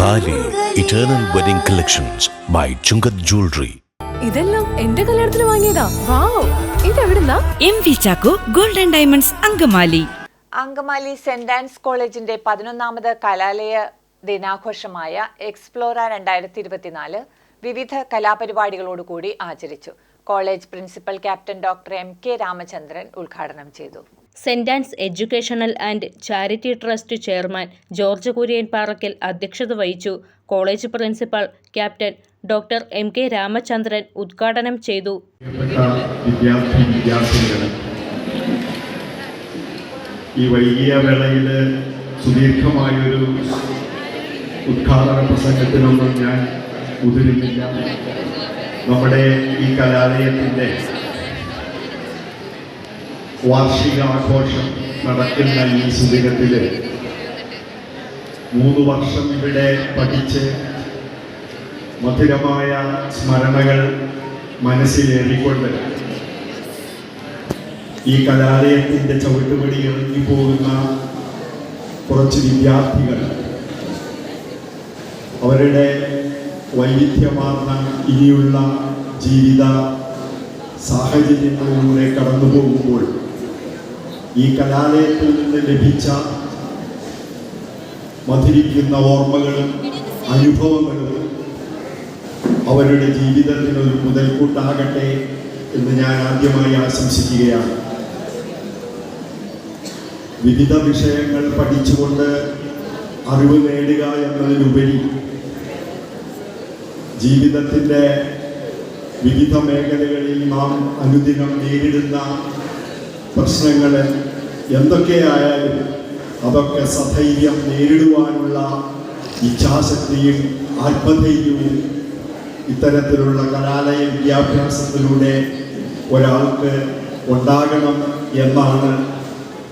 താലി eternal wedding collections by Chungath jewellery. ഇതെല്ലാം എന്റെ കല്യാണത്തിന് വാങ്ങിയതാ. വാവ്, ഇതെവിടുന്നാ? MV Chacko golden diamonds Angamaly. Angamaly saint Ann's കോളേജിന്റെ 11ാമത് കലാലയ ദിനാഘോഷമായ എക്സ്പ്ലോറ 2024 വിവിധ കലാപരിപാടികളോടുകൂടി ആചരിച്ചു. College principal captain doctor MK Ramachandran ഉദ്ഘാടനം ചെയ്തു. Saint Ann's educational and charity trust chairman George Kurian Parakkal അധ്യക്ഷത വഹിച്ചു. College principal captain doctor MK Ramachandran ഉദ്ഘാടനം ചെയ്തു. ഈ വൈകിയ വേളയിൽ സുദീർഘമായൊരു ഉദ്ഘാടന പ്രസംഗത്തിനൊന്നും ഞാൻ മുതിരുന്നില്ല. നമ്മുടെ ഈ കലാലയത്തിൻ്റെ വാർഷികാഘോഷം നടക്കുന്ന ഈ സുദിനത്തിൽ 3 വർഷം ഇവിടെ പഠിച്ച് മധുരമായ സ്മരണകൾ മനസ്സിലേറിക്കൊണ്ട് ഈ കലാലയത്തിൻ്റെ ചവിട്ടുപടി ഇറങ്ങി പോകുന്ന കുറച്ച് വിദ്യാർത്ഥികൾ അവരുടെ വൈവിധ്യമാർന്ന ഇനിയുള്ള ജീവിത സാഹചര്യങ്ങളിലൂടെ കടന്നു പോകുമ്പോൾ ഈ കലാലയത്തിൽ നിന്ന് ലഭിച്ച മധുരിക്കുന്ന ഓർമ്മകളും അനുഭവങ്ങളും അവരുടെ ജീവിതത്തിനൊരു മുതൽക്കൂട്ടാകട്ടെ എന്ന് ഞാൻ ആദ്യമായി ആശംസിക്കുകയാണ്. വിവിധ വിഷയങ്ങൾ പഠിച്ചുകൊണ്ട് അറിവ് നേടുക എന്നതിലുപരി ജീവിതത്തിൻ്റെ വിവിധ മേഖലകളിൽ നാം അനുദിനം നേരിടുന്ന പ്രശ്നങ്ങൾ എന്തൊക്കെയായാലും അതൊക്കെ സധൈര്യം നേരിടുവാനുള്ള ഇച്ഛാശക്തിയും ആത്മധൈര്യവും ഇത്തരത്തിലുള്ള കലാലയ വിദ്യാഭ്യാസത്തിലൂടെ ഒരാൾക്ക് ഉണ്ടാകണം എന്നാണ്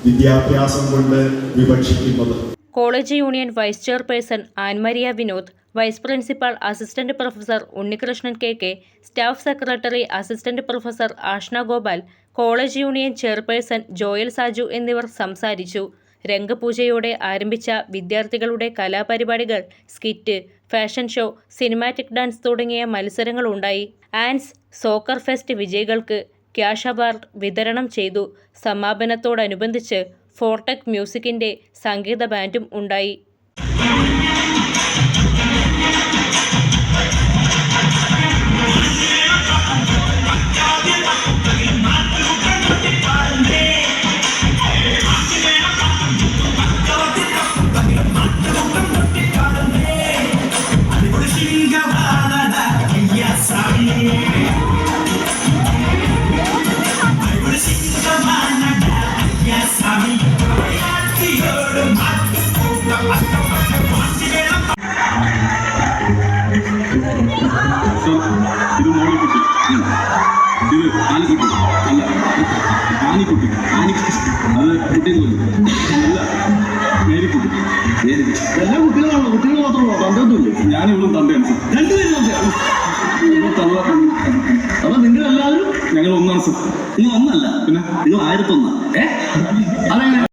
വിദ്യാഭ്യാസം കൊണ്ട് വിവക്ഷിക്കുന്നത്. College union vice chairperson Annmaria Vinod, vice principal assistant professor Unnikrishnan KK, staff secretary assistant professor Ashna Gopal, college union chairperson Joel Saju എന്നിവർ സംസാരിച്ചു. രംഗപൂജയോടെ ആരംഭിച്ച വിദ്യാർത്ഥികളുടെ കലാപരിപാടികൾ skit, fashion show, cinematic dance തുടങ്ങിയ മത്സരങ്ങളുണ്ടായി. ആൻസ് സോക്കർ ഫെസ്റ്റ് വിജയികൾക്ക് ക്യാഷ് അവാർഡ് വിതരണം ചെയ്തു. സമാപനത്തോടനുബന്ധിച്ച് ഫോർടെക് മ്യൂസിക്കിന്റെ സംഗീത ബാൻഡും ഉണ്ടായി. ഇത് മോളിക്കുട്ടി, ഇത് ആലിക്കുട്ടി, അല്ല ആനിക്കുട്ടി, അത് കുട്ടിയൊന്നുമില്ല, അല്ല മേരിക്കുട്ടി. എല്ലാ കുട്ടികളാണോ? കുട്ടികൾ മാത്രമാണോ? തന്തയൊന്നുമില്ലേ? ഞാനിവിടെ തന്തയാണ്. രണ്ടുപേരും തന്തയാണ്. അപ്പൊ നിങ്ങൾ എല്ലാവരും? ഞങ്ങൾ ഒന്നാണ് സർ. നിങ്ങൾ ഒന്നല്ല, പിന്നെ നിങ്ങൾ 1001. അതെങ്ങനെ?